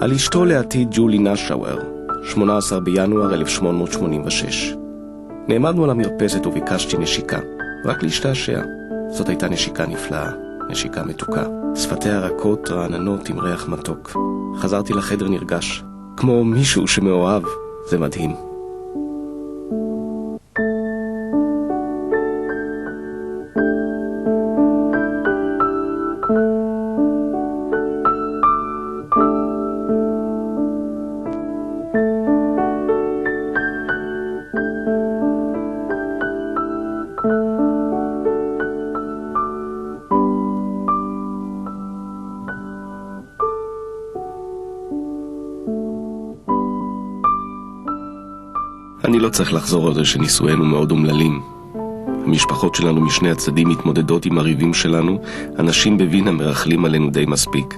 על אשתו לעתיד ג'ולי נשאוור, 18 בינואר 1886. נעמדנו על המרפסת וביקשתי נשיקה, רק להשתעשע. זאת הייתה נשיקה נפלאה, נשיקה מתוקה. שפתיה רכות, רעננות עם ריח מתוק. חזרתי לחדר נרגש, כמו מישהו שמאוהב. זה מדהים. אני לא צריך לחזור על זה שנישואינו מאוד אומללים. המשפחות שלנו משני הצדדים מתמודדות עם הריבים שלנו, אנשים בווינה מרחלים עלינו די מספיק.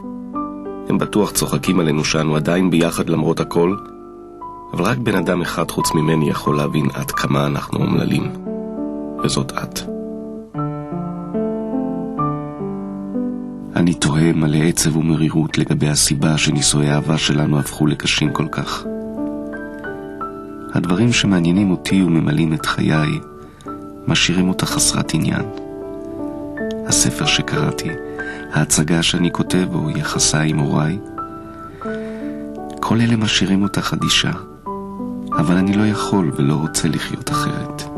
הם בטוח צוחקים עלינו שאנו עדיין ביחד למרות הכל, אבל רק בן אדם אחד חוץ ממני יכול להבין עד כמה אנחנו אומללים. וזאת את. אני תוהה מלא עצב ומרירות לגבי הסיבה שנישואי האהבה שלנו הפכו לקשים כל כך. הדברים שמעניינים אותי וממלאים את חיי משאירים אותה חסרת עניין. הספר שקראתי, ההצגה שאני כותב או יחסיי עם הוריי, כל אלה משאירים אותה חדישה, אבל אני לא יכול ולא רוצה לחיות אחרת.